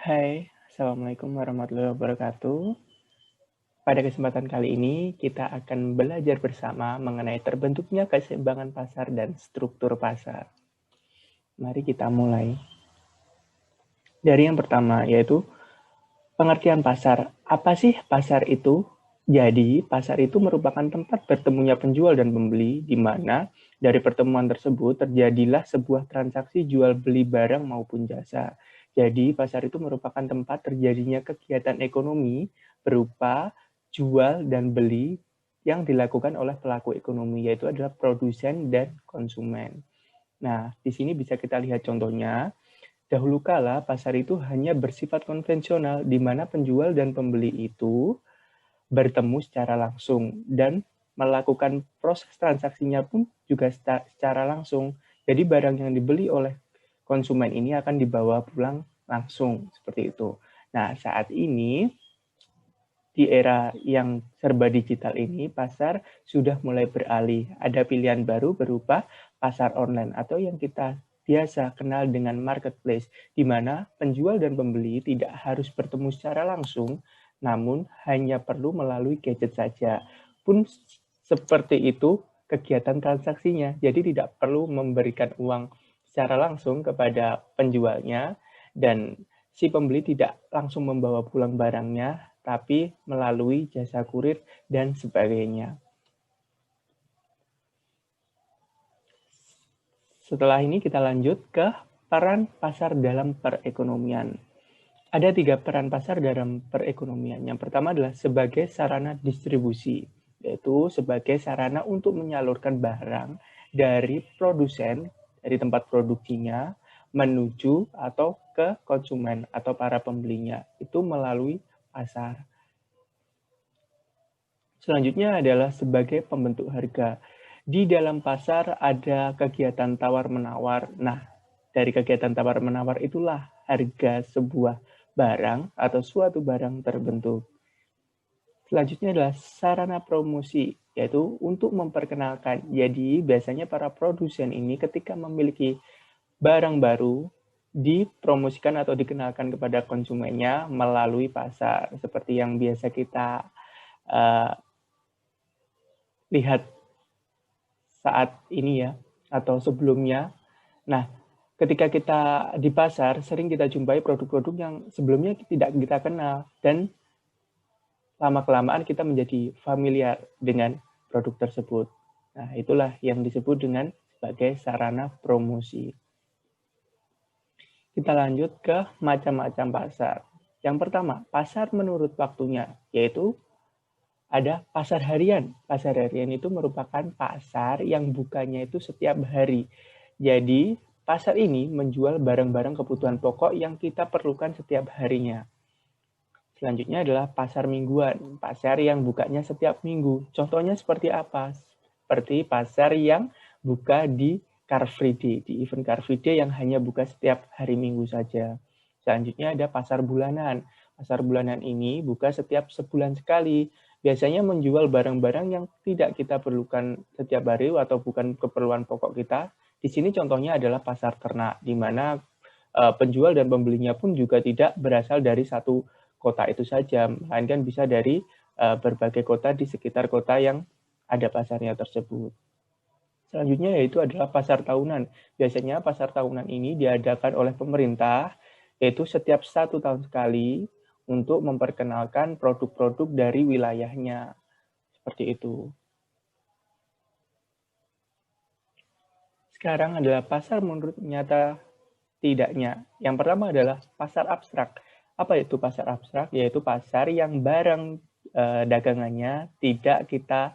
Hai, Assalamualaikum warahmatullahi wabarakatuh. Pada kesempatan kali ini, kita akan belajar bersama mengenai terbentuknya keseimbangan pasar dan struktur pasar. Mari kita mulai. Dari yang pertama, yaitu pengertian pasar. Apa sih pasar itu? Jadi, pasar itu merupakan tempat bertemunya penjual dan pembeli, di mana dari pertemuan tersebut terjadilah sebuah transaksi jual beli barang maupun jasa. Jadi, pasar itu merupakan tempat terjadinya kegiatan ekonomi berupa jual dan beli yang dilakukan oleh pelaku ekonomi, yaitu adalah produsen dan konsumen. Nah, di sini bisa kita lihat contohnya. Dahulu kala, pasar itu hanya bersifat konvensional, di mana penjual dan pembeli itu bertemu secara langsung dan melakukan proses transaksinya pun juga secara langsung. Jadi barang yang dibeli oleh konsumen ini akan dibawa pulang langsung seperti itu. Nah, saat ini di era yang serba digital ini, pasar sudah mulai beralih. Ada pilihan baru berupa pasar online atau yang kita biasa kenal dengan marketplace, di mana penjual dan pembeli tidak harus bertemu secara langsung, namun hanya perlu melalui gadget saja. Pun seperti itu kegiatan transaksinya, jadi tidak perlu memberikan uang secara langsung kepada penjualnya, dan si pembeli tidak langsung membawa pulang barangnya, tapi melalui jasa kurir dan sebagainya. Setelah ini kita lanjut ke peran pasar dalam perekonomian. Ada 3 peran pasar dalam perekonomian. Yang pertama adalah sebagai sarana distribusi, yaitu sebagai sarana untuk menyalurkan barang dari produsen, dari tempat produksinya, menuju atau ke konsumen atau para pembelinya. Itu melalui pasar. Selanjutnya adalah sebagai pembentuk harga. Di dalam pasar ada kegiatan tawar-menawar. Nah, dari kegiatan tawar-menawar itulah harga sebuah barang atau suatu barang terbentuk. Selanjutnya adalah sarana promosi, yaitu untuk memperkenalkan. Jadi, biasanya para produsen ini ketika memiliki barang baru, dipromosikan atau dikenalkan kepada konsumennya melalui pasar. Seperti yang biasa kita lihat saat ini ya, atau sebelumnya. Nah, ketika kita di pasar, sering kita jumpai produk-produk yang sebelumnya tidak kita kenal, dan lama-kelamaan kita menjadi familiar dengan produk tersebut. Nah, itulah yang disebut dengan sebagai sarana promosi. Kita lanjut ke macam-macam pasar. Yang pertama, pasar menurut waktunya, yaitu ada pasar harian. Pasar harian itu merupakan pasar yang bukanya itu setiap hari. Jadi, pasar ini menjual barang-barang kebutuhan pokok yang kita perlukan setiap harinya. Selanjutnya adalah pasar mingguan. Pasar yang bukanya setiap minggu. Contohnya seperti apa? Seperti pasar yang buka di Car Free Day, di event Car Free Day yang hanya buka setiap hari Minggu saja. Selanjutnya ada pasar bulanan. Pasar bulanan ini buka setiap sebulan sekali. Biasanya menjual barang-barang yang tidak kita perlukan setiap hari atau bukan keperluan pokok kita. Di sini contohnya adalah pasar ternak, di mana penjual dan pembelinya pun juga tidak berasal dari satu kota itu saja, melainkan bisa dari berbagai kota di sekitar kota yang ada pasarnya tersebut. Selanjutnya yaitu adalah pasar tahunan. Biasanya pasar tahunan ini diadakan oleh pemerintah, yaitu setiap 1 tahun sekali untuk memperkenalkan produk-produk dari wilayahnya. Seperti itu. Sekarang adalah pasar menurut nyata tidaknya. Yang pertama adalah pasar abstrak. Apa itu pasar abstrak? Yaitu pasar yang barang dagangannya tidak kita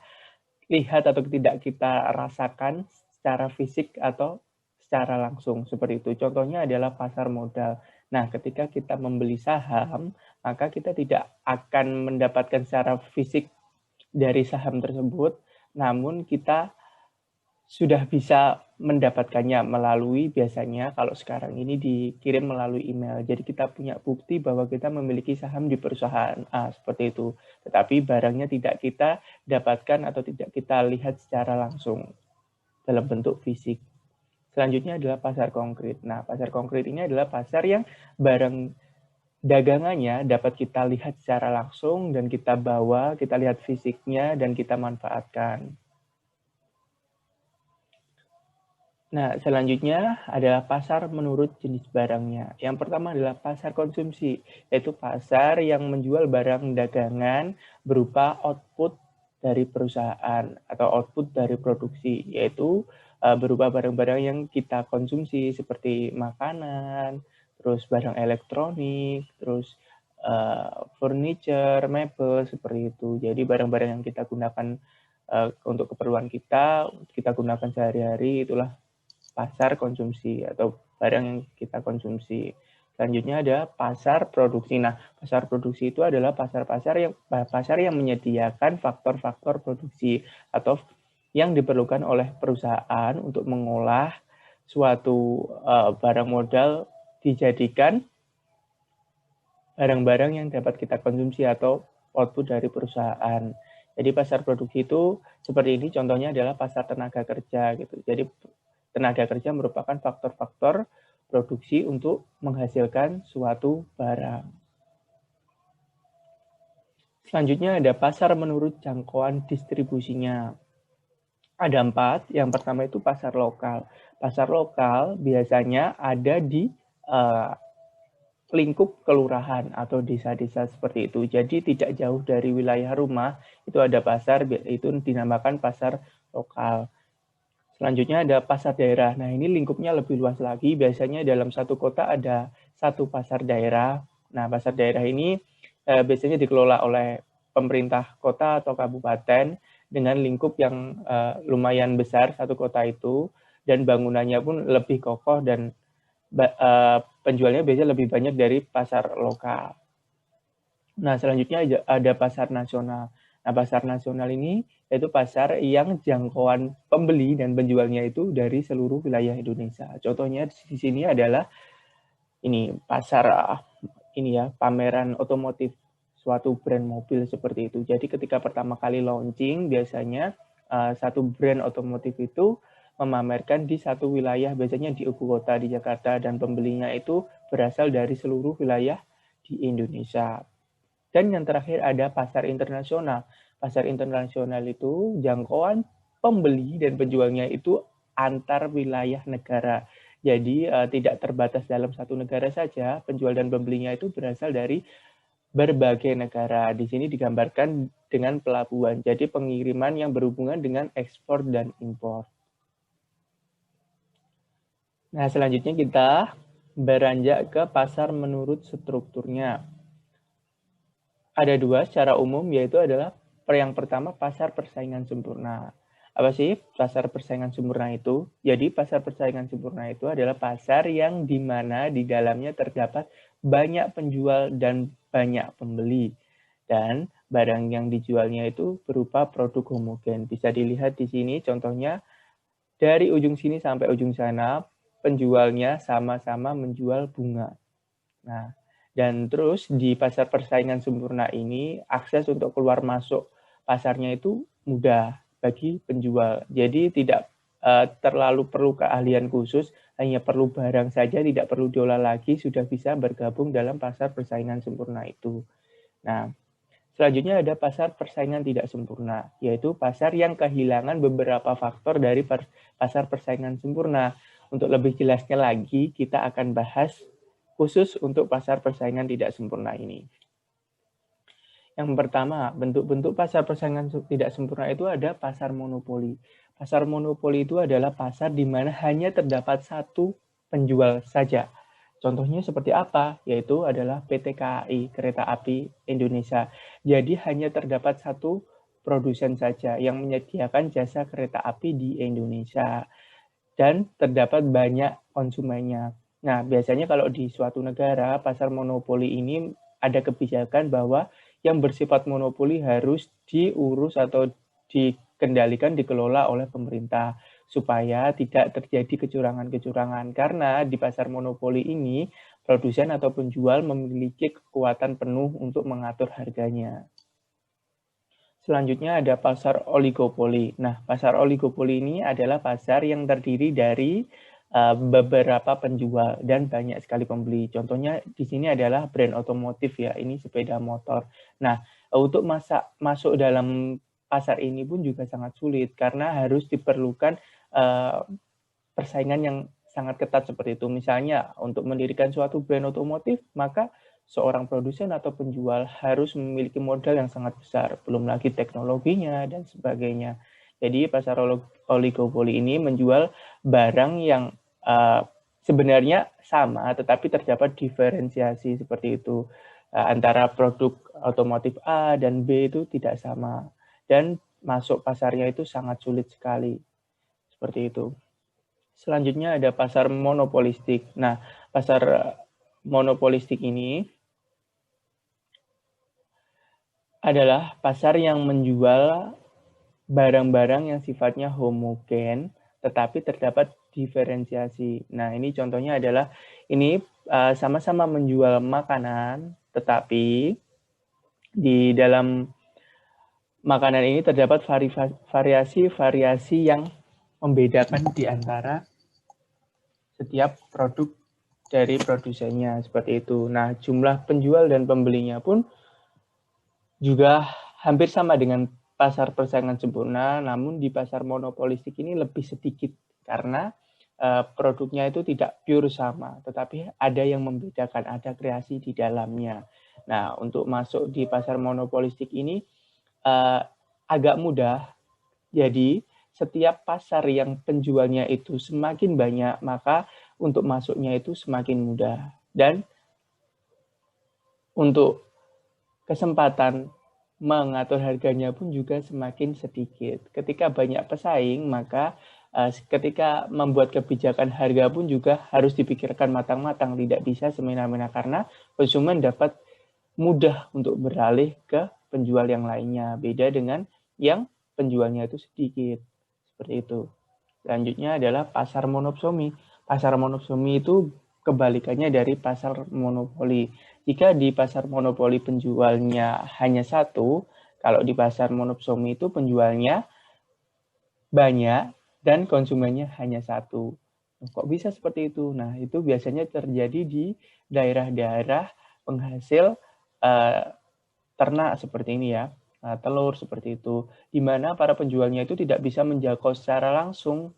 lihat atau tidak kita rasakan secara fisik atau secara langsung. Seperti itu. Contohnya adalah pasar modal. Nah, ketika kita membeli saham, maka kita tidak akan mendapatkan secara fisik dari saham tersebut, namun kita sudah bisa mendapatkannya melalui, biasanya kalau sekarang ini dikirim melalui email. Jadi kita punya bukti bahwa kita memiliki saham di perusahaan A, seperti itu. Tetapi barangnya tidak kita dapatkan atau tidak kita lihat secara langsung dalam bentuk fisik. Selanjutnya adalah pasar konkret. Nah, pasar konkret ini adalah pasar yang barang dagangannya dapat kita lihat secara langsung dan kita bawa, kita lihat fisiknya dan kita manfaatkan. Nah, selanjutnya adalah pasar menurut jenis barangnya. Yang pertama adalah pasar konsumsi, yaitu pasar yang menjual barang dagangan berupa output dari perusahaan atau output dari produksi, yaitu berupa barang-barang yang kita konsumsi seperti makanan, terus barang elektronik, terus furniture, mebel, seperti itu. Jadi barang-barang yang kita gunakan untuk keperluan kita gunakan sehari-hari, itulah pasar konsumsi atau barang yang kita konsumsi. Selanjutnya ada pasar produksi. Nah, pasar produksi itu adalah pasar yang menyediakan faktor-faktor produksi atau yang diperlukan oleh perusahaan untuk mengolah suatu barang modal dijadikan barang-barang yang dapat kita konsumsi atau output dari perusahaan. Jadi pasar produksi itu seperti ini, contohnya adalah pasar tenaga kerja gitu. Jadi tenaga kerja merupakan faktor-faktor produksi untuk menghasilkan suatu barang. Selanjutnya ada pasar menurut jangkauan distribusinya. Ada 4. Yang pertama itu pasar lokal. Pasar lokal biasanya ada di lingkup kelurahan atau desa-desa seperti itu. Jadi tidak jauh dari wilayah rumah itu ada pasar, itu dinamakan pasar lokal. Selanjutnya ada pasar daerah. Nah, ini lingkupnya lebih luas lagi. Biasanya dalam satu kota ada satu pasar daerah. Nah, pasar daerah ini biasanya dikelola oleh pemerintah kota atau kabupaten dengan lingkup yang lumayan besar satu kota itu, dan bangunannya pun lebih kokoh dan penjualnya biasanya lebih banyak dari pasar lokal. Nah, selanjutnya ada pasar nasional. Nah, pasar nasional ini yaitu pasar yang jangkauan pembeli dan penjualnya itu dari seluruh wilayah Indonesia. Contohnya di sini adalah ini pasar pameran otomotif suatu brand mobil seperti itu. Jadi ketika pertama kali launching biasanya satu brand otomotif itu memamerkan di satu wilayah, biasanya di ibu kota di Jakarta, dan pembelinya itu berasal dari seluruh wilayah di Indonesia. Dan yang terakhir ada pasar internasional. Pasar internasional itu jangkauan pembeli dan penjualnya itu antar wilayah negara. Jadi tidak terbatas dalam satu negara saja, penjual dan pembelinya itu berasal dari berbagai negara. Di sini digambarkan dengan pelabuhan. Jadi pengiriman yang berhubungan dengan ekspor dan impor. Nah, selanjutnya kita beranjak ke pasar menurut strukturnya. Ada 2 secara umum, yaitu adalah yang pertama pasar persaingan sempurna. Apa sih pasar persaingan sempurna itu? Jadi pasar persaingan sempurna itu adalah pasar yang di mana di dalamnya terdapat banyak penjual dan banyak pembeli. Dan barang yang dijualnya itu berupa produk homogen. Bisa dilihat di sini contohnya dari ujung sini sampai ujung sana penjualnya sama-sama menjual bunga. Nah, dan terus di pasar persaingan sempurna ini akses untuk keluar masuk pasarnya itu mudah bagi penjual. Jadi tidak terlalu perlu keahlian khusus, hanya perlu barang saja, tidak perlu diolah lagi, sudah bisa bergabung dalam pasar persaingan sempurna itu. Nah, selanjutnya ada pasar persaingan tidak sempurna, yaitu pasar yang kehilangan beberapa faktor dari pasar persaingan sempurna. Untuk lebih jelasnya lagi, kita akan bahas khusus untuk pasar persaingan tidak sempurna ini. Yang pertama, bentuk-bentuk pasar persaingan tidak sempurna itu ada pasar monopoli. Pasar monopoli itu adalah pasar di mana hanya terdapat satu penjual saja. Contohnya seperti apa? Yaitu adalah PT KAI, Kereta Api Indonesia. Jadi hanya terdapat satu produsen saja yang menyediakan jasa kereta api di Indonesia. Dan terdapat banyak konsumennya. Nah, biasanya kalau di suatu negara, pasar monopoli ini ada kebijakan bahwa yang bersifat monopoli harus diurus atau dikendalikan, dikelola oleh pemerintah, supaya tidak terjadi kecurangan-kecurangan. Karena di pasar monopoli ini, produsen atau penjual memiliki kekuatan penuh untuk mengatur harganya. Selanjutnya ada pasar oligopoli. Nah, pasar oligopoli ini adalah pasar yang terdiri dari beberapa penjual dan banyak sekali pembeli. Contohnya di sini adalah brand otomotif ya, ini sepeda motor. Nah, untuk masuk dalam pasar ini pun juga sangat sulit karena harus diperlukan persaingan yang sangat ketat seperti itu. Misalnya untuk mendirikan suatu brand otomotif, maka seorang produsen atau penjual harus memiliki modal yang sangat besar, belum lagi teknologinya dan sebagainya. Jadi pasar oligopoli ini menjual barang yang sebenarnya sama, tetapi terdapat diferensiasi seperti itu. Antara produk otomotif A dan B itu tidak sama. Dan masuk pasarnya itu sangat sulit sekali. Seperti itu. Selanjutnya ada pasar monopolistik. Nah, pasar monopolistik ini adalah pasar yang menjual barang-barang yang sifatnya homogen, tetapi terdapat diferensiasi. Nah, ini contohnya adalah ini sama-sama menjual makanan, tetapi di dalam makanan ini terdapat variasi-variasi yang membedakan di antara setiap produk dari produsennya, seperti itu. Nah, jumlah penjual dan pembelinya pun juga hampir sama dengan pasar persaingan sempurna, namun di pasar monopolistik ini lebih sedikit karena produknya itu tidak pure sama, tetapi ada yang membedakan, ada kreasi di dalamnya. Nah, untuk masuk di pasar monopolistik ini agak mudah. Jadi, setiap pasar yang penjualnya itu semakin banyak, maka untuk masuknya itu semakin mudah. Dan untuk kesempatan mengatur harganya pun juga semakin sedikit. Ketika banyak pesaing, maka ketika membuat kebijakan harga pun juga harus dipikirkan matang-matang, tidak bisa semena-mena karena konsumen dapat mudah untuk beralih ke penjual yang lainnya, beda dengan yang penjualnya itu sedikit. Seperti itu. Selanjutnya adalah pasar monopsoni. Pasar monopsoni itu kebalikannya dari pasar monopoli. Jika di pasar monopoli penjualnya hanya satu, kalau di pasar monopsoni itu penjualnya banyak dan konsumennya hanya satu. Kok bisa seperti itu? Nah, itu biasanya terjadi di daerah-daerah penghasil ternak seperti ini ya, telur seperti itu, di mana para penjualnya itu tidak bisa menjangkau secara langsung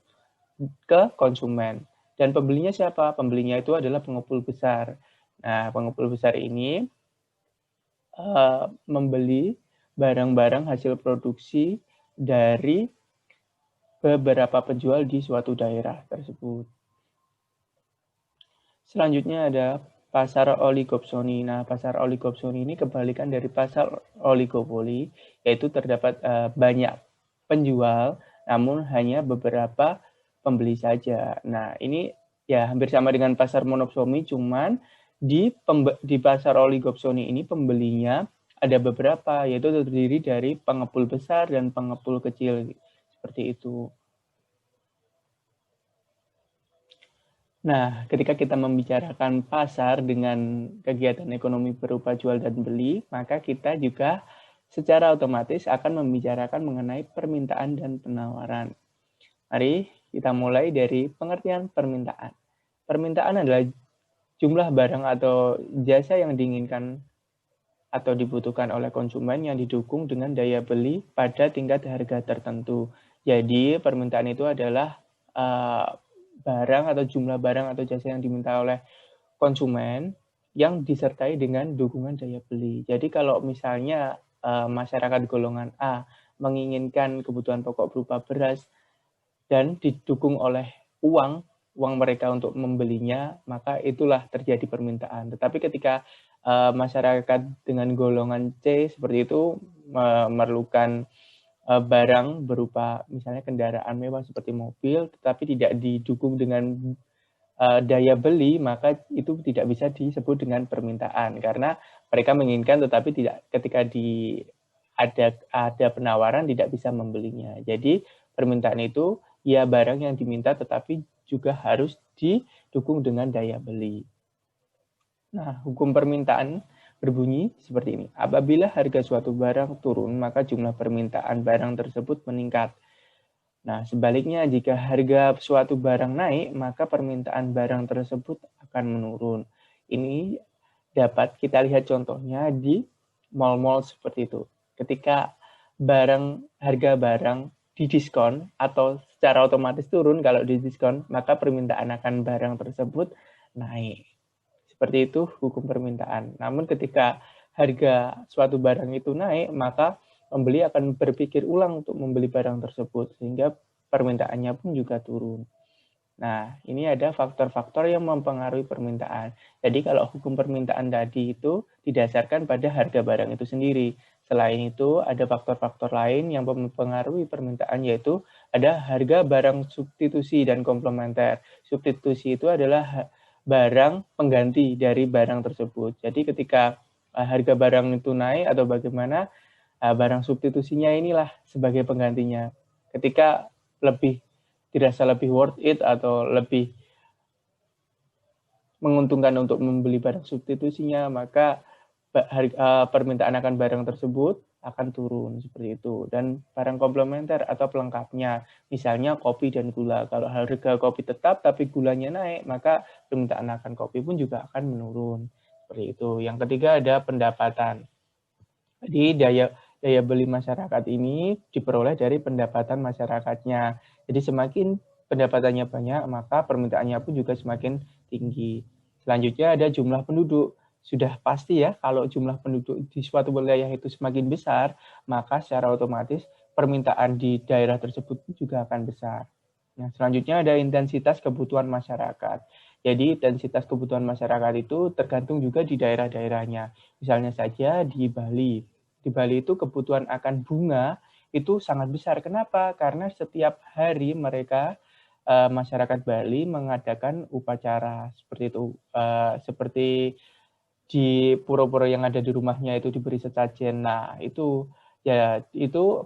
ke konsumen. Dan pembelinya siapa? Pembelinya itu adalah pengepul besar. Nah, pengepul besar ini membeli barang-barang hasil produksi dari beberapa penjual di suatu daerah tersebut. Selanjutnya ada pasar oligopsoni. Nah, pasar oligopsoni ini kebalikan dari pasar oligopoli, yaitu terdapat banyak penjual, namun hanya beberapa pembeli saja. Nah, ini ya hampir sama dengan pasar monopsoni, cuman di pasar oligopsoni ini pembelinya ada beberapa, yaitu terdiri dari pengepul besar dan pengepul kecil, seperti itu. Nah, ketika kita membicarakan pasar dengan kegiatan ekonomi berupa jual dan beli, maka kita juga secara otomatis akan membicarakan mengenai permintaan dan penawaran. Mari kita mulai dari pengertian permintaan. Permintaan adalah jumlah barang atau jasa yang diinginkan atau dibutuhkan oleh konsumen yang didukung dengan daya beli pada tingkat harga tertentu. Jadi, permintaan itu adalah barang atau jumlah barang atau jasa yang diminta oleh konsumen yang disertai dengan dukungan daya beli. Jadi kalau misalnya masyarakat golongan A menginginkan kebutuhan pokok berupa beras dan didukung oleh uang mereka untuk membelinya, maka itulah terjadi permintaan. Tetapi ketika masyarakat dengan golongan C seperti itu memerlukan barang berupa misalnya kendaraan mewah seperti mobil, tetapi tidak didukung dengan daya beli, maka itu tidak bisa disebut dengan permintaan karena mereka menginginkan tetapi tidak ketika ada penawaran tidak bisa membelinya. Jadi permintaan itu ya barang yang diminta tetapi juga harus didukung dengan daya beli. Nah, hukum permintaan berbunyi seperti ini. Apabila harga suatu barang turun, maka jumlah permintaan barang tersebut meningkat. Nah, sebaliknya jika harga suatu barang naik, maka permintaan barang tersebut akan menurun. Ini dapat kita lihat contohnya di mall-mall seperti itu. Ketika harga barang didiskon atau secara otomatis turun kalau didiskon, maka permintaan akan barang tersebut naik. Seperti itu hukum permintaan. Namun ketika harga suatu barang itu naik, maka pembeli akan berpikir ulang untuk membeli barang tersebut, sehingga permintaannya pun juga turun. Nah, ini ada faktor-faktor yang mempengaruhi permintaan. Jadi kalau hukum permintaan tadi itu didasarkan pada harga barang itu sendiri. Selain itu, ada faktor-faktor lain yang mempengaruhi permintaan, yaitu ada harga barang substitusi dan komplementer. Substitusi itu adalah barang pengganti dari barang tersebut. Jadi ketika harga barang itu naik atau bagaimana, barang substitusinya inilah sebagai penggantinya. Ketika dirasa lebih worth it atau lebih menguntungkan untuk membeli barang substitusinya, maka permintaan akan barang tersebut akan turun seperti itu. Dan barang komplementer atau pelengkapnya, misalnya kopi dan gula. Kalau harga kopi tetap tapi gulanya naik, maka permintaan akan kopi pun juga akan menurun. Seperti itu. Yang ketiga ada pendapatan. Jadi daya beli masyarakat ini diperoleh dari pendapatan masyarakatnya. Jadi semakin pendapatannya banyak, maka permintaannya pun juga semakin tinggi. Selanjutnya ada jumlah penduduk. Sudah pasti ya, kalau jumlah penduduk di suatu wilayah itu semakin besar, maka secara otomatis permintaan di daerah tersebut juga akan besar. Nah, selanjutnya ada intensitas kebutuhan masyarakat. Jadi intensitas kebutuhan masyarakat itu tergantung juga di daerah-daerahnya. Misalnya saja di Bali. Di Bali itu kebutuhan akan bunga itu sangat besar. Kenapa? Karena setiap hari mereka masyarakat Bali mengadakan upacara seperti itu. Seperti di pura-pura yang ada di rumahnya itu diberi sesajen. Nah, itu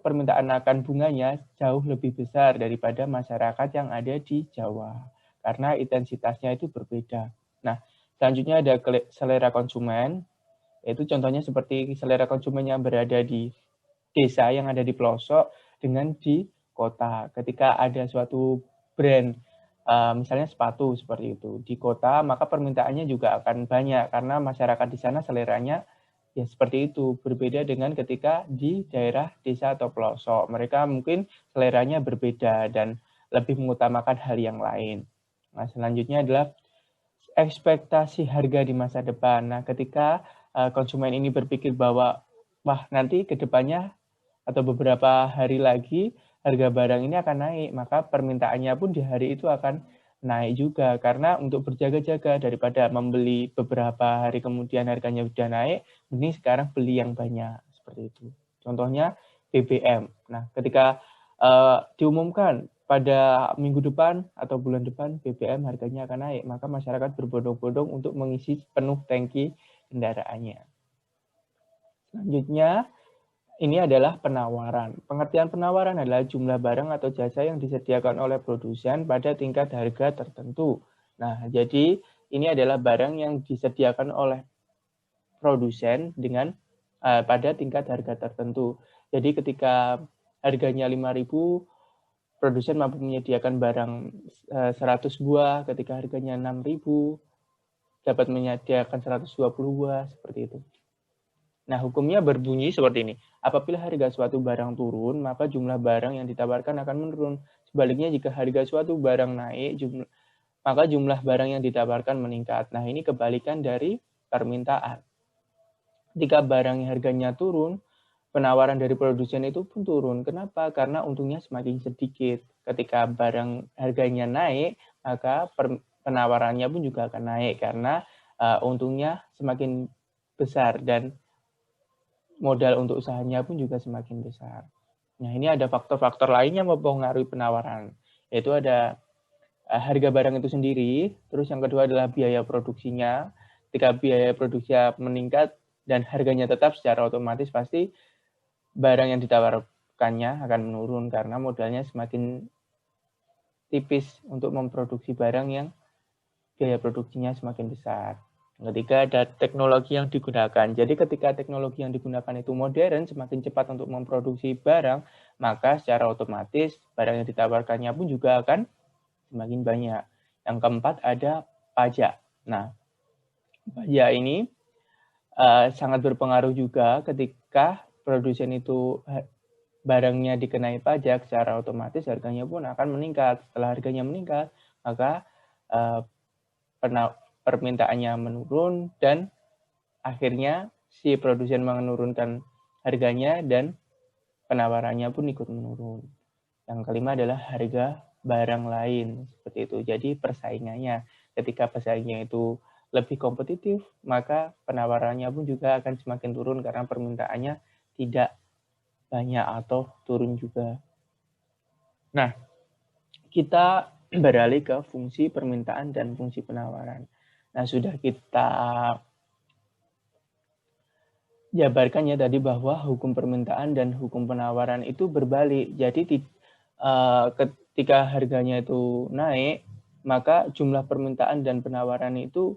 permintaan akan bunganya jauh lebih besar daripada masyarakat yang ada di Jawa. Karena intensitasnya itu berbeda. Nah, selanjutnya ada selera konsumen, yaitu contohnya seperti selera konsumen yang berada di desa yang ada di pelosok dengan di kota. Ketika ada suatu brand, misalnya sepatu seperti itu, di kota, maka permintaannya juga akan banyak karena masyarakat di sana seleranya ya seperti itu, berbeda dengan ketika di daerah desa atau pelosok. Mereka mungkin seleranya berbeda dan lebih mengutamakan hal yang lain. Nah, selanjutnya adalah ekspektasi harga di masa depan. Nah, ketika konsumen ini berpikir bahwa, wah nanti ke depannya atau beberapa hari lagi harga barang ini akan naik, maka permintaannya pun di hari itu akan naik juga. Karena untuk berjaga-jaga daripada membeli beberapa hari kemudian harganya sudah naik, mending sekarang beli yang banyak. Seperti itu. Contohnya BBM. Nah, ketika diumumkan pada minggu depan atau bulan depan BBM harganya akan naik, maka masyarakat berbondong-bondong untuk mengisi penuh tangki kendaraannya. Selanjutnya, ini adalah penawaran. Pengertian penawaran adalah jumlah barang atau jasa yang disediakan oleh produsen pada tingkat harga tertentu. Nah, jadi ini adalah barang yang disediakan oleh produsen dengan pada tingkat harga tertentu. Jadi ketika harganya 5.000, produsen mampu menyediakan barang 100 buah, ketika harganya 6.000, dapat menyediakan 120 buah, seperti itu. Nah, hukumnya berbunyi seperti ini. Apabila harga suatu barang turun, maka jumlah barang yang ditawarkan akan menurun. Sebaliknya, jika harga suatu barang naik, maka jumlah barang yang ditawarkan meningkat. Nah, ini kebalikan dari permintaan. Jika barang harganya turun, penawaran dari produsen itu pun turun. Kenapa? Karena untungnya semakin sedikit. Ketika barang harganya naik, maka penawarannya pun juga akan naik karena untungnya semakin besar dan modal untuk usahanya pun juga semakin besar. Nah, ini ada faktor-faktor lain yang mempengaruhi penawaran, yaitu ada harga barang itu sendiri, terus yang kedua adalah biaya produksinya. Ketika biaya produksinya meningkat dan harganya tetap, secara otomatis pasti barang yang ditawarkannya akan menurun karena modalnya semakin tipis untuk memproduksi barang yang biaya produksinya semakin besar. Ketika ada teknologi yang digunakan. Jadi ketika teknologi yang digunakan itu modern, semakin cepat untuk memproduksi barang, maka secara otomatis barang yang ditawarkannya pun juga akan semakin banyak. Yang keempat ada pajak. Nah, pajak ini sangat berpengaruh juga ketika produsen itu barangnya dikenai pajak, secara otomatis harganya pun akan meningkat. Setelah harganya meningkat, maka permintaannya menurun dan akhirnya si produsen menurunkan harganya dan penawarannya pun ikut menurun. Yang kelima adalah harga barang lain, seperti itu. Jadi persaingannya, ketika pesaingnya itu lebih kompetitif, maka penawarannya pun juga akan semakin turun karena permintaannya tidak banyak atau turun juga. Nah, kita beralih ke fungsi permintaan dan fungsi penawaran. Nah, sudah kita jabarkan ya tadi bahwa hukum permintaan dan hukum penawaran itu berbalik. Jadi ketika harganya itu naik, maka jumlah permintaan dan penawaran itu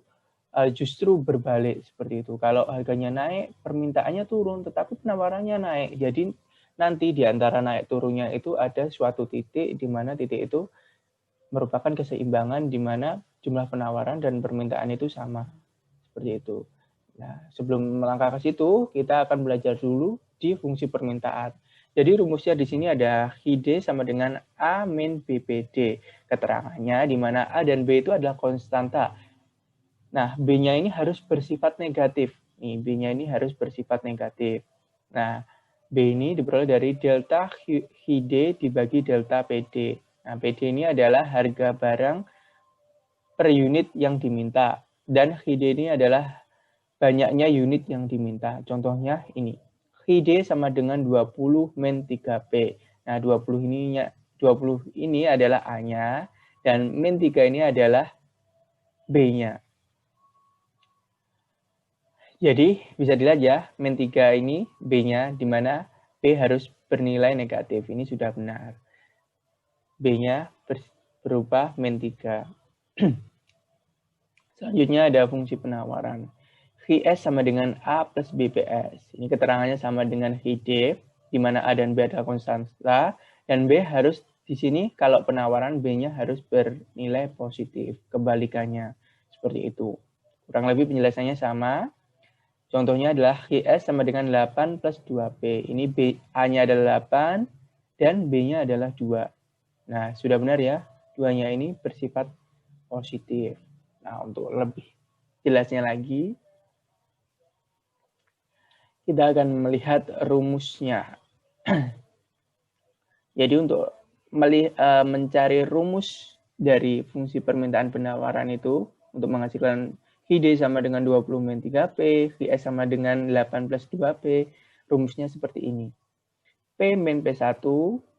justru berbalik seperti itu. Kalau harganya naik, permintaannya turun, tetapi penawarannya naik. Jadi nanti di antara naik turunnya itu ada suatu titik di mana titik itu merupakan keseimbangan di mana jumlah penawaran dan permintaan itu sama. Seperti itu. Nah, sebelum melangkah ke situ, kita akan belajar dulu di fungsi permintaan. Jadi rumusnya di sini ada ID sama dengan A min BPD. Keterangannya di mana A dan B itu adalah konstanta. Nah, B-nya ini harus bersifat negatif. Nih, B-nya ini harus bersifat negatif. Nah, B ini diperoleh dari delta ID dibagi delta PD. Nah, PD ini adalah harga barang per unit yang diminta. Dan ID ini adalah banyaknya unit yang diminta. Contohnya ini. ID sama dengan 20 min 3P. Nah, 20 ini adalah A-nya dan min 3 ini adalah B-nya. Jadi, bisa dilihat ya, min 3 ini B-nya, di mana B harus bernilai negatif. Ini sudah benar. B-nya berupa min 3. Selanjutnya ada fungsi penawaran. VS sama dengan A plus BPS. Ini keterangannya sama dengan VD, di mana A dan B adalah konstanta, dan B harus di sini kalau penawaran B-nya harus bernilai positif. Kebalikannya, seperti itu. Kurang lebih penjelasannya sama. Contohnya adalah VS sama dengan 8 plus 2P. Ini A-nya adalah 8, dan B-nya adalah 2. Nah, sudah benar ya, 2-nya ini bersifat positif. Nah, untuk lebih jelasnya lagi, kita akan melihat rumusnya. Jadi untuk mencari rumus dari fungsi permintaan penawaran itu, untuk menghasilkan ID sama dengan 20 min 3P, VS sama dengan 8 plus 2P, rumusnya seperti ini. P min P1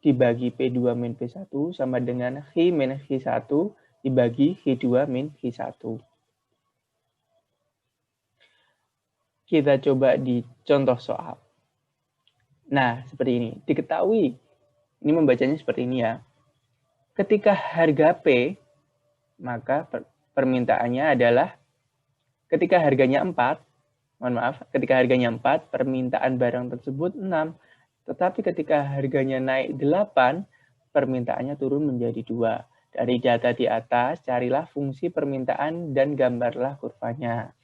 dibagi P2 min P1 sama dengan H min H1 dibagi H2 min H1. Kita coba di contoh soal. Nah, seperti ini. Diketahui, ini membacanya seperti ini ya. Ketika harga P, maka permintaannya adalah, ketika harganya 4, ketika harganya 4, permintaan barang tersebut 6. Tetapi ketika harganya naik 8, permintaannya turun menjadi 2. Dari data di atas, carilah fungsi permintaan dan gambarlah kurvanya.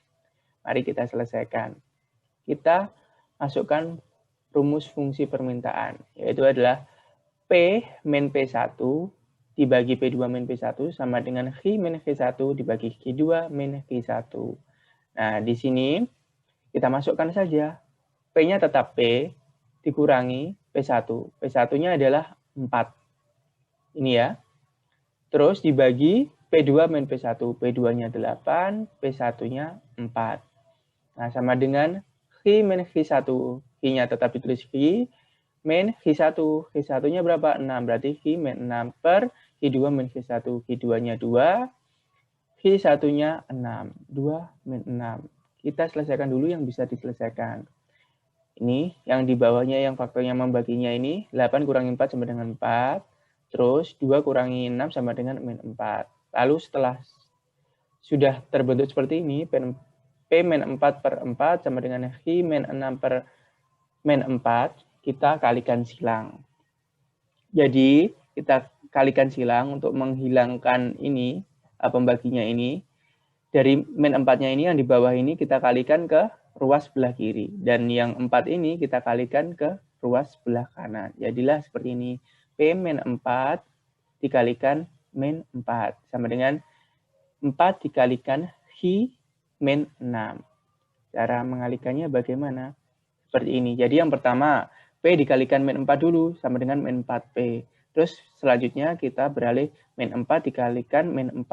Mari kita selesaikan. Kita masukkan rumus fungsi permintaan, yaitu adalah P min P1 dibagi P2 min P1 sama dengan H min H1 dibagi H2 min H1. Nah, di sini kita masukkan saja. P-nya tetap P, dikurangi P1. P1-nya adalah 4. Ini ya. Terus dibagi P2 min P1. P2-nya 8, P1-nya 4. Nah, sama dengan H min H1. H-nya tetap ditulis H, min H1. H1-nya berapa? 6. Berarti H min 6 per H2 min H1. H2-nya 2. H1-nya 6. 2 min 6. Kita selesaikan dulu yang bisa diselesaikan. Ini yang di bawahnya yang faktornya membaginya ini. 8 kurangi 4 sama dengan 4. Terus 2 kurangi 6 sama dengan min 4. Lalu setelah sudah terbentuk seperti ini, P min 4 per 4 sama dengan Hi min 6 per min 4, kita kalikan silang. Jadi, kita kalikan silang untuk menghilangkan ini, pembaginya ini. Dari min 4-nya ini yang di bawah ini kita kalikan ke ruas sebelah kiri. Dan yang 4 ini kita kalikan ke ruas sebelah kanan. Jadilah seperti ini. P min 4 dikalikan min 4. Sama dengan 4 dikalikan Hi min 6. Cara mengalikannya bagaimana? Seperti ini. Jadi yang pertama, P dikalikan min 4 dulu, sama dengan min 4P. Terus selanjutnya kita beralih min 4 dikalikan min 4.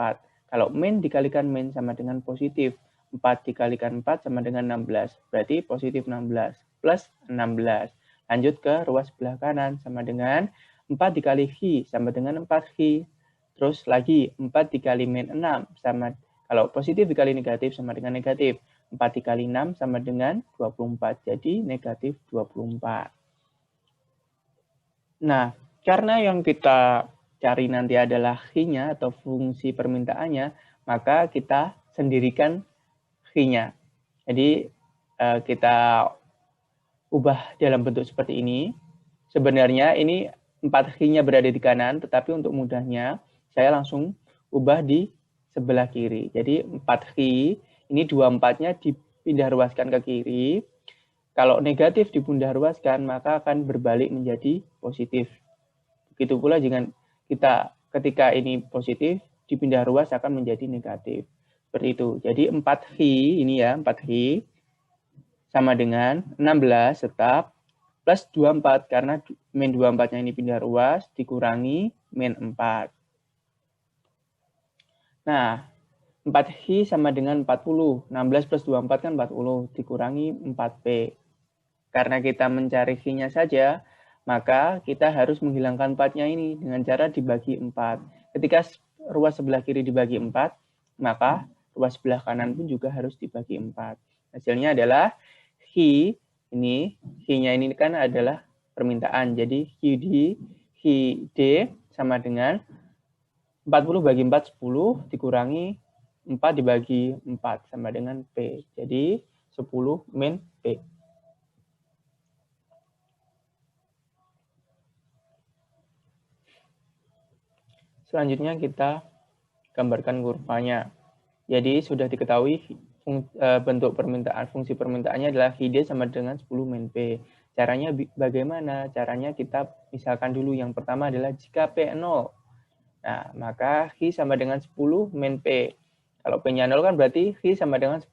Kalau min dikalikan min sama dengan positif. 4 dikalikan 4 sama dengan 16. Berarti positif 16 plus 16. Lanjut ke ruas sebelah kanan sama dengan 4 dikali Hi sama dengan 4Hi. Terus lagi 4 dikali min 6 sama, kalau positif dikali negatif sama dengan negatif. 4 dikali 6 sama dengan 24. Jadi negatif 24. Nah, karena yang kita cari nanti adalah Hi-nya atau fungsi permintaannya, maka kita sendirikan Hi-nya. Jadi kita ubah dalam bentuk seperti ini. Sebenarnya ini 4 Hi-nya berada di kanan, tetapi untuk mudahnya saya langsung ubah di sebelah kiri. Jadi 4 Hi, ini 24-nya dipindah ruaskan ke kiri. Kalau negatif dipindah ruaskan, maka akan berbalik menjadi positif. Begitu pula jika kita ketika ini positif, dipindah ruas akan menjadi negatif. Seperti itu. Jadi 4 Hi, ini ya, 4 Hi, sama dengan 16 tetap, plus 24, karena min 24-nya ini pindah ruas, dikurangi min 4. Nah, 4Hi sama dengan 40. 16 plus 24 kan 40, dikurangi 4P. Karena kita mencari Hi-nya saja, maka kita harus menghilangkan 4-nya ini dengan cara dibagi 4. Ketika ruas sebelah kiri dibagi 4, maka ruas sebelah kanan pun juga harus dibagi 4. Hasilnya adalah Hi, ini, Hi-nya ini kan adalah permintaan. Jadi Hi D sama dengan 40 bagi 4, 10, dikurangi 4 dibagi 4, sama dengan P. Jadi 10 min P. Selanjutnya kita gambarkan kurvanya. Jadi sudah diketahui bentuk permintaan, fungsi permintaannya adalah Hi D sama dengan 10 min P. Caranya bagaimana? Caranya kita misalkan dulu yang pertama adalah jika P 0. Nah, maka Hi sama dengan 10 min P. Kalau P-nya 0 kan berarti Hi sama dengan 10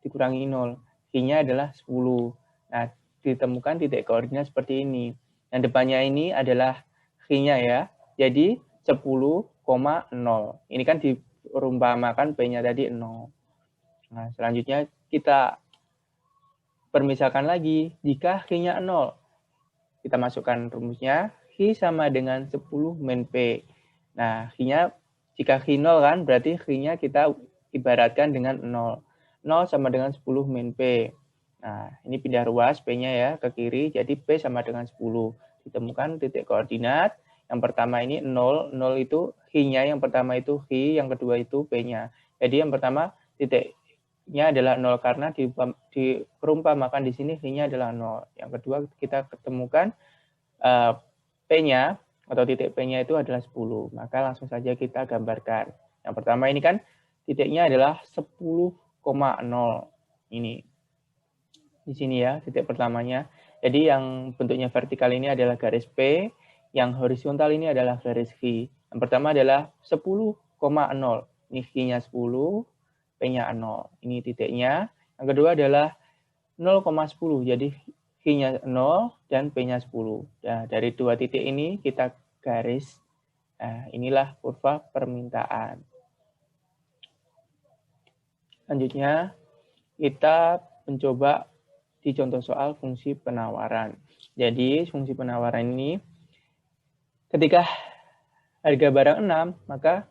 dikurangi 0. Hi-nya adalah 10. Nah, ditemukan titik koordinat seperti ini. Yang depannya ini adalah Hi-nya ya. Jadi 10,0. Ini kan diperumpamakan P-nya tadi 0. Nah, selanjutnya kita permisalkan lagi. Jika Hi-nya 0, kita masukkan rumusnya. Hi sama dengan 10 min P. Nah, Hi-nya, jika Hi 0 kan, berarti Hi-nya kita ibaratkan dengan 0. 0 sama dengan 10 min P. Nah, ini pindah ruas P-nya ya ke kiri, jadi P sama dengan 10. Ditemukan titik koordinat. Yang pertama ini 0, 0 itu Hi-nya, yang pertama itu Hi, yang kedua itu P-nya. Jadi yang pertama titiknya adalah 0 karena diperumpamakan di sini Hi-nya adalah 0. Yang kedua kita ketemukan P-nya atau titik P-nya itu adalah 10. Maka langsung saja kita gambarkan. Yang pertama ini kan titiknya adalah 10,0. Ini. Di sini ya, titik pertamanya. Jadi yang bentuknya vertikal ini adalah garis P, yang horizontal ini adalah garis Hi. Yang pertama adalah 10,0. Ini Hi-nya 10, P-nya 0. Ini titiknya. Yang kedua adalah 0,10. Jadi Hi-nya 0 dan P-nya 10. Nah, dari dua titik ini kita garis. Nah, inilah kurva permintaan. Selanjutnya, kita mencoba di contoh soal fungsi penawaran. Jadi, fungsi penawaran ini, ketika harga barang 6, maka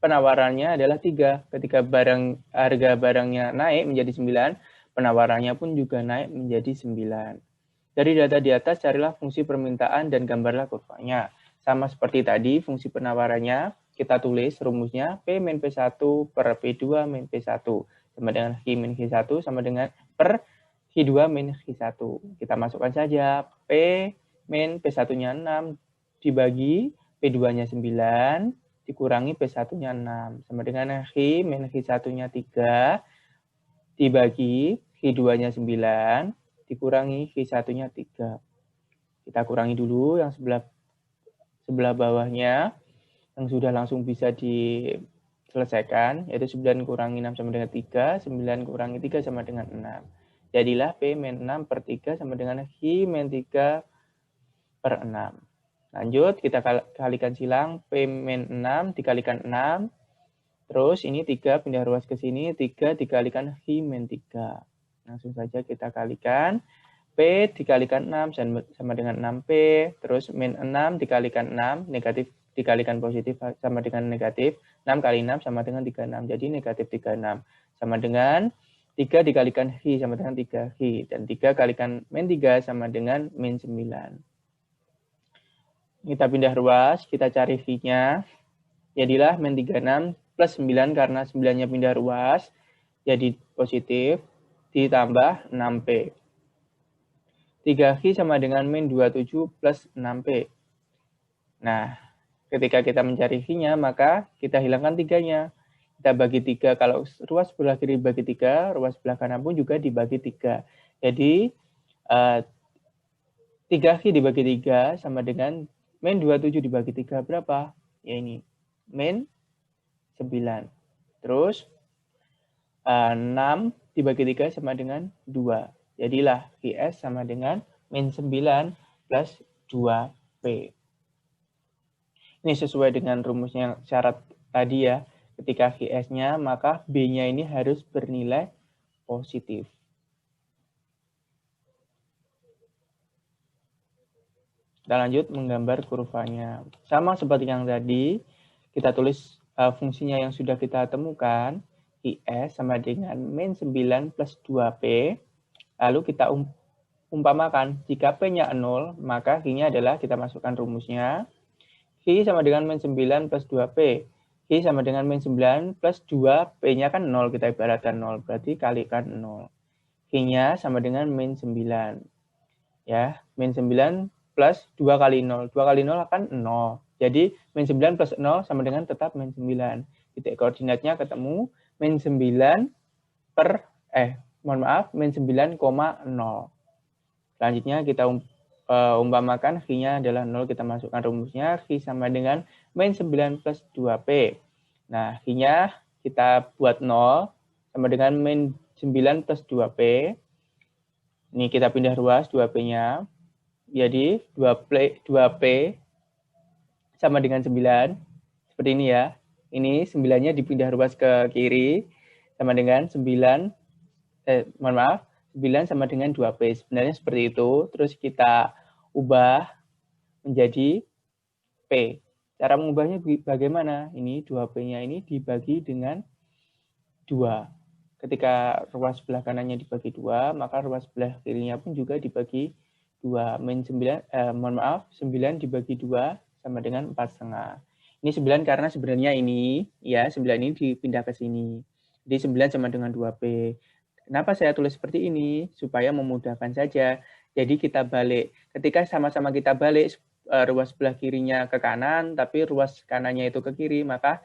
penawarannya adalah 3. Ketika harga barangnya naik menjadi 9, penawarannya pun juga naik menjadi 9. Dari data di atas, carilah fungsi permintaan dan gambarlah kurvanya. Sama seperti tadi, fungsi penawarannya kita tulis rumusnya P min P1 per P2 min P1. sama dengan H min H1 sama dengan per H2 min H1. Kita masukkan saja P min P1-nya 6 dibagi P2-nya 9 dikurangi P1-nya 6 sama dengan H min H1-nya 3 dibagi H2-nya 9 dikurangi H1-nya 3. Kita kurangi dulu yang sebelah bawahnya yang sudah langsung bisa diselesaikan, yaitu 9 kurangi 6 sama dengan 3, 9 kurangi 3 sama dengan 6. Jadilah P min 6 per 3 sama dengan H min 3 per 6. Lanjut, kita kalikan silang, P min 6 dikalikan 6, terus ini 3 pindah ruas ke sini, 3 dikalikan H min 3. Langsung saja kita kalikan, P dikalikan 6 sama dengan 6P, terus min 6 dikalikan 6, negatif dikalikan positif sama dengan negatif, 6 kali 6 sama dengan 36, jadi negatif 36, sama dengan 3 dikalikan H sama dengan 3H, dan 3 kalikan min 3 sama dengan min 9. Kita pindah ruas, kita cari H-nya, jadilah min 36 plus 9 karena 9-nya pindah ruas, jadi positif, ditambah 6P. 3H sama dengan min 27 plus 6P. Nah, ketika kita mencari H-nya, maka kita hilangkan 3-nya. Kita bagi 3, kalau ruas sebelah kiri dibagi 3, ruas sebelah kanan pun juga dibagi 3. Jadi, 3H dibagi 3 sama dengan min 27 dibagi 3 berapa? Ya ini, min 9. Terus 6 dibagi 3 sama dengan 2. Jadilah Hs sama dengan min 9 plus 2P. Ini sesuai dengan rumusnya syarat tadi ya. Ketika Hs-nya, maka B-nya ini harus bernilai positif. Kita lanjut menggambar kurvanya. Sama seperti yang tadi, kita tulis fungsinya yang sudah kita temukan. Is sama dengan min 9 plus 2P. Lalu kita umpamakan, jika P-nya 0, maka H-nya adalah, kita masukkan rumusnya. H sama dengan min 9 plus 2P. H sama dengan min 9 plus 2, P-nya kan 0, kita ibaratkan 0. Berarti kalikan 0. H-nya sama dengan min 9. Ya, min 9 plus 2 kali 0. 2 kali 0 akan 0. Jadi, min 9 plus 0 sama dengan tetap min 9. Titik koordinatnya ketemu min 9 per, min 9,0. Selanjutnya kita umpamakan H-nya adalah 0, kita masukkan rumusnya. H sama dengan min 9 plus 2P. Nah, H-nya kita buat 0 sama dengan min 9 plus 2P. Ini kita pindah ruas 2P-nya. Jadi 2P sama dengan 9. Seperti ini ya. Ini 9-nya dipindah ruas ke kiri sama dengan 9 sama dengan 2P. Sebenarnya seperti itu. Terus kita ubah menjadi P. Cara mengubahnya bagaimana? Ini 2P-nya ini dibagi dengan 2. Ketika ruas sebelah kanannya dibagi 2, maka ruas sebelah kirinya pun juga dibagi 2. 9 dibagi 2 sama dengan 4,5. Ini 9 karena sebenarnya ini, ya 9 ini dipindah ke sini. Jadi 9 sama dengan 2P. Kenapa saya tulis seperti ini? Supaya memudahkan saja. Jadi kita balik. Ketika sama-sama kita balik, ruas sebelah kirinya ke kanan, tapi ruas kanannya itu ke kiri, maka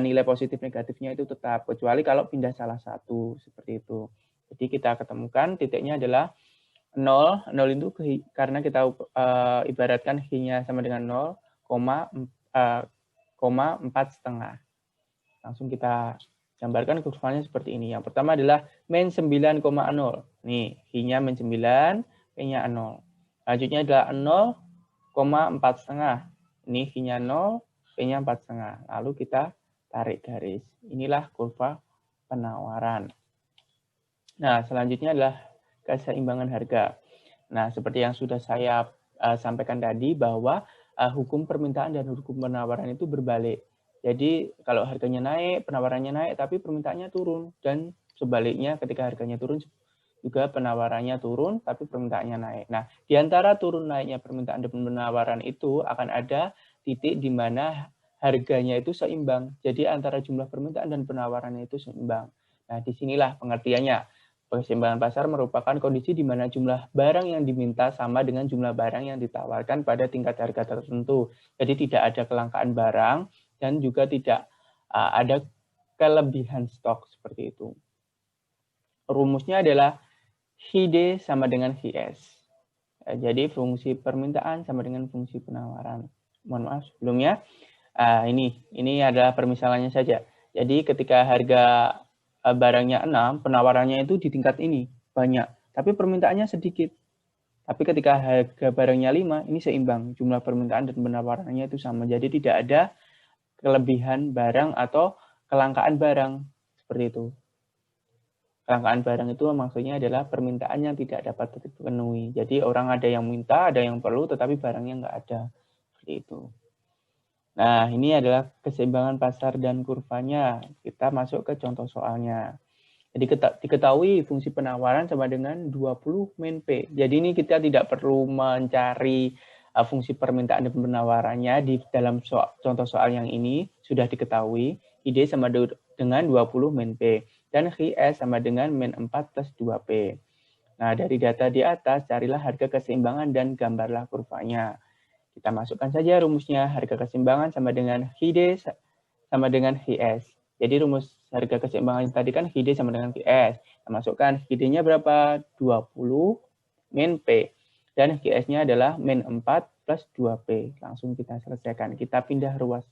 nilai positif negatifnya itu tetap. Kecuali kalau pindah salah satu, seperti itu. Jadi kita ketemukan titiknya adalah 0. 0 itu karena kita ibaratkan H-nya sama dengan 0,4,5. Langsung kita gambarkan kurvanya seperti ini. Yang pertama adalah min 9,0. Nih, H-nya min 9, P-nya 0. Lanjutnya adalah 0,4,5. Ini H-nya 0, P-nya 4,5. Lalu kita tarik garis. Inilah kurva penawaran. Nah, selanjutnya adalah keseimbangan harga. Nah, seperti yang sudah saya sampaikan tadi, bahwa hukum permintaan dan hukum penawaran itu berbalik. Jadi kalau harganya naik, penawarannya naik, tapi permintaannya turun. Dan sebaliknya ketika harganya turun, juga penawarannya turun, tapi permintaannya naik. Nah, di antara turun naiknya permintaan dan penawaran itu akan ada titik di mana harganya itu seimbang. Jadi antara jumlah permintaan dan penawarannya itu seimbang. Nah, disinilah pengertiannya. Keseimbangan pasar merupakan kondisi di mana jumlah barang yang diminta sama dengan jumlah barang yang ditawarkan pada tingkat harga tertentu. Jadi tidak ada kelangkaan barang dan juga tidak ada kelebihan stok seperti itu. Rumusnya adalah HID sama dengan HS. Jadi fungsi permintaan sama dengan fungsi penawaran. Mohon maaf sebelumnya. Ini adalah permisalannya saja. Jadi ketika harga barangnya 6, penawarannya itu di tingkat ini banyak, tapi permintaannya sedikit. Tapi ketika harga barangnya 5, ini seimbang, jumlah permintaan dan penawarannya itu sama. Jadi tidak ada kelebihan barang atau kelangkaan barang seperti itu. Kelangkaan barang itu maksudnya adalah permintaan yang tidak dapat terpenuhi. Jadi orang ada yang minta, ada yang perlu, tetapi barangnya nggak ada. Seperti itu. Nah, ini adalah keseimbangan pasar dan kurvanya. Kita masuk ke contoh soalnya. Jadi diketahui fungsi penawaran sama dengan 20 min P. Jadi ini kita tidak perlu mencari fungsi permintaan dan penawarannya di dalam contoh soal yang ini sudah diketahui. ID sama dengan 20 min P. Dan HS sama dengan min 4 plus 2P. Nah, dari data di atas, carilah harga keseimbangan dan gambarlah kurvanya. Kita masukkan saja rumusnya, harga keseimbangan sama dengan HD sama dengan HS. Jadi rumus harga keseimbangan tadi kan HD sama dengan HS. Kita masukkan HD-nya berapa? 20 min P. Dan HS-nya adalah min 4 plus 2P. Langsung kita selesaikan. Kita pindah ruas.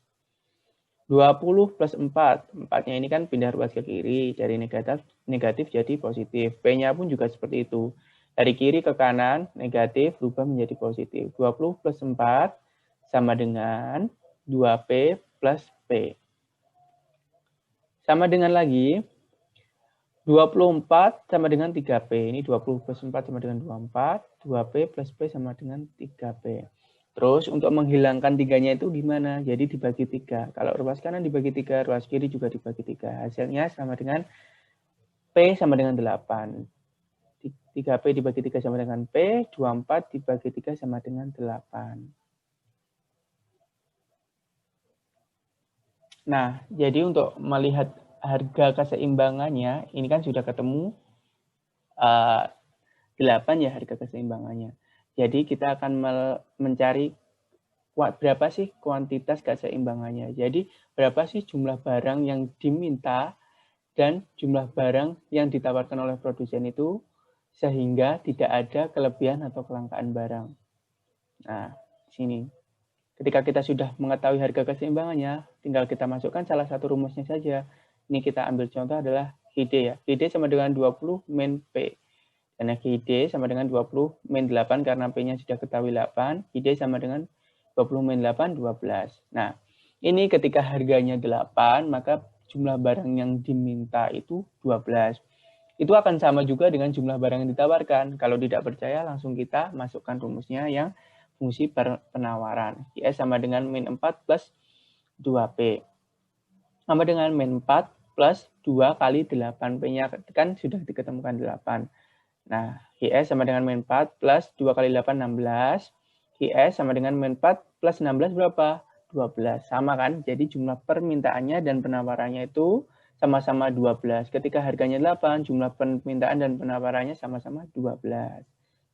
20 plus 4. 4-nya ini kan pindah ruas ke kiri. Dari negatif jadi positif. P-nya pun juga seperti itu. Dari kiri ke kanan, negatif berubah menjadi positif. 20 plus 4 sama dengan 2P plus P. Sama dengan lagi, 24 sama dengan 3P. Ini 20 plus 4 sama dengan 24. 2P plus P sama dengan 3P. Terus untuk menghilangkan 3-nya itu gimana? Jadi dibagi 3. Kalau ruas kanan dibagi 3, ruas kiri juga dibagi 3. Hasilnya sama dengan P sama dengan 8. 3P dibagi 3 sama dengan P, 24 dibagi 3 sama dengan 8. Nah, jadi untuk melihat harga keseimbangannya, ini kan sudah ketemu 8 ya harga keseimbangannya. Jadi kita akan mencari berapa sih kuantitas keseimbangannya. Jadi berapa sih jumlah barang yang diminta dan jumlah barang yang ditawarkan oleh produsen itu sehingga tidak ada kelebihan atau kelangkaan barang. Nah, sini. Ketika kita sudah mengetahui harga keseimbangannya, tinggal kita masukkan salah satu rumusnya saja. Ini kita ambil contoh adalah HD ya. HD sama dengan 20 min P. Karena HD sama dengan 20 min 8 karena P-nya sudah ketahui 8. HD sama dengan 20 min 8, 12. Nah, ini ketika harganya 8, maka jumlah barang yang diminta itu 12. Itu akan sama juga dengan jumlah barang yang ditawarkan. Kalau tidak percaya, langsung kita masukkan rumusnya yang fungsi penawaran. IS sama dengan min 4 plus 2P. Sama dengan min 4 plus 2 kali 8. P-nya kan sudah diketemukan 8. Nah, IS sama dengan min 4 plus 2 kali 8, 16. IS sama dengan min 4 plus 16 berapa? 12. Sama kan? Jadi jumlah permintaannya dan penawarannya itu sama-sama 12. Ketika harganya 8, jumlah permintaan dan penawarannya sama-sama 12.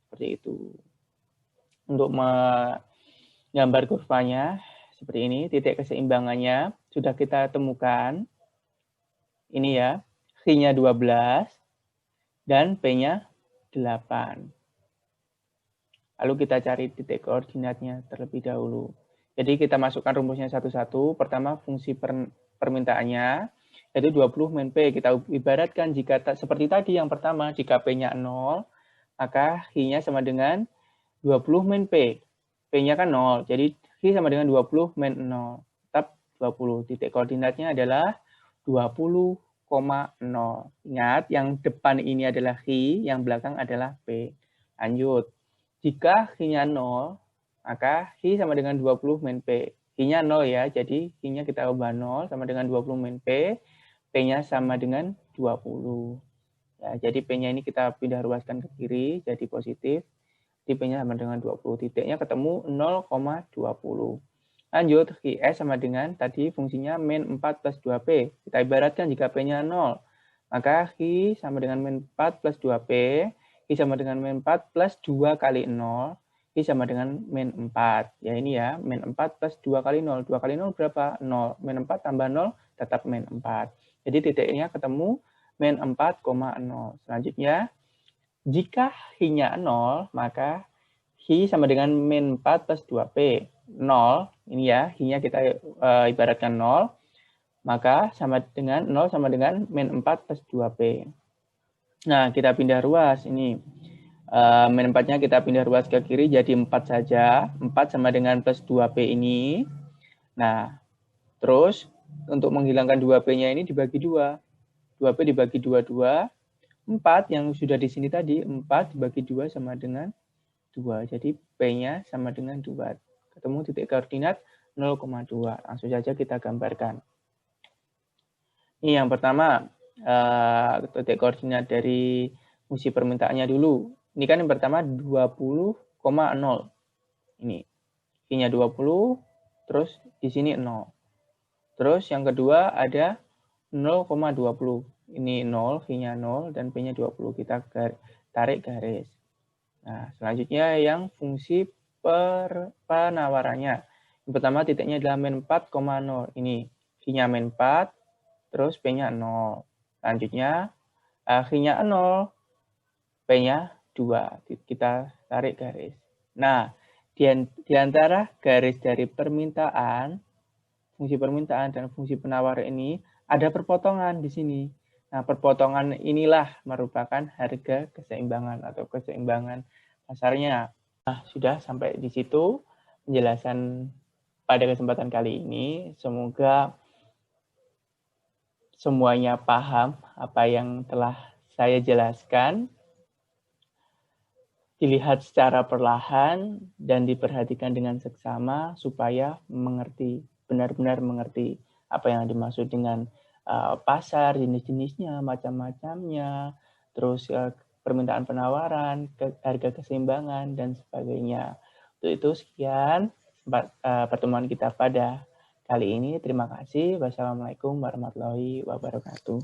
Seperti itu. Untuk menggambar kurvanya, seperti ini, titik keseimbangannya sudah kita temukan. Ini ya, X-nya 12 dan P-nya 8. Lalu kita cari titik koordinatnya terlebih dahulu. Jadi kita masukkan rumusnya satu-satu. Pertama, fungsi permintaannya, yaitu 20 min P. Kita ibaratkan jika seperti tadi yang pertama, jika P-nya 0, maka X-nya sama dengan 20 min P. P-nya kan 0, jadi X sama dengan 20 min 0. Tetap 20. Titik koordinatnya adalah 20,0. Ingat, yang depan ini adalah X, yang belakang adalah P. Lanjut. Jika X-nya 0, maka X sama dengan 20 min P. X-nya 0 ya, jadi X-nya kita ubah 0 sama dengan 20 min P. P-nya sama dengan 20. Ya, jadi P-nya ini kita pindah ruaskan ke kiri, jadi positif. P-nya sama dengan 20. Titiknya ketemu 0,20. Lanjut, IS sama dengan tadi fungsinya min 4 plus 2P. Kita ibaratkan jika P-nya 0, Maka Hi sama dengan min 4 plus 2P, Hi sama dengan min 4 plus 2 kali 0, Hi sama dengan min 4. Ya ini ya, min 4 plus 2 kali 0. 2 kali 0 berapa? 0. Min 4 tambah 0 tetap min 4. Jadi titiknya ketemu min 4,0. Selanjutnya, jika Hi-nya 0, maka Hi sama dengan min 4 plus 2P. 0, ini ya, Hi-nya kita ibaratkan 0. Maka sama dengan 0 sama dengan min 4 plus 2P. Nah, kita pindah ruas ini. Min 4-nya kita pindah ruas ke kiri jadi 4 saja. 4 sama dengan plus 2P ini. Nah, terus untuk menghilangkan 2P-nya ini dibagi 2. 2P dibagi 2, 4 yang sudah di sini tadi, 4 dibagi 2 sama dengan 2. Jadi P-nya sama dengan 2. Ketemu titik koordinat 0,2. Langsung saja kita gambarkan. Ini yang pertama, titik koordinat dari fungsi permintaannya dulu. Ini kan yang pertama 20,0. Ini. I-nya 20, terus di sini 0. Terus yang kedua ada 0,20. Ini 0, V-nya 0, dan P-nya 20. Kita tarik garis. Nah, selanjutnya yang fungsi penawarannya. Yang pertama titiknya adalah min 4,0. Ini V-nya min 4, terus P-nya 0. Selanjutnya, I-nya 0, P-nya 2. Kita tarik garis. Nah, di antara garis dari permintaan, fungsi permintaan dan fungsi penawar ini, ada perpotongan di sini. Nah, perpotongan inilah merupakan harga keseimbangan atau keseimbangan pasarnya. Nah, sudah sampai di situ penjelasan pada kesempatan kali ini. Semoga semuanya paham apa yang telah saya jelaskan. Dilihat secara perlahan dan diperhatikan dengan seksama supaya mengerti, benar-benar mengerti apa yang dimaksud dengan pasar, jenis-jenisnya, macam-macamnya, terus permintaan penawaran, harga keseimbangan, dan sebagainya. Untuk itu sekian pertemuan kita pada kali ini. Terima kasih. Wassalamualaikum warahmatullahi wabarakatuh.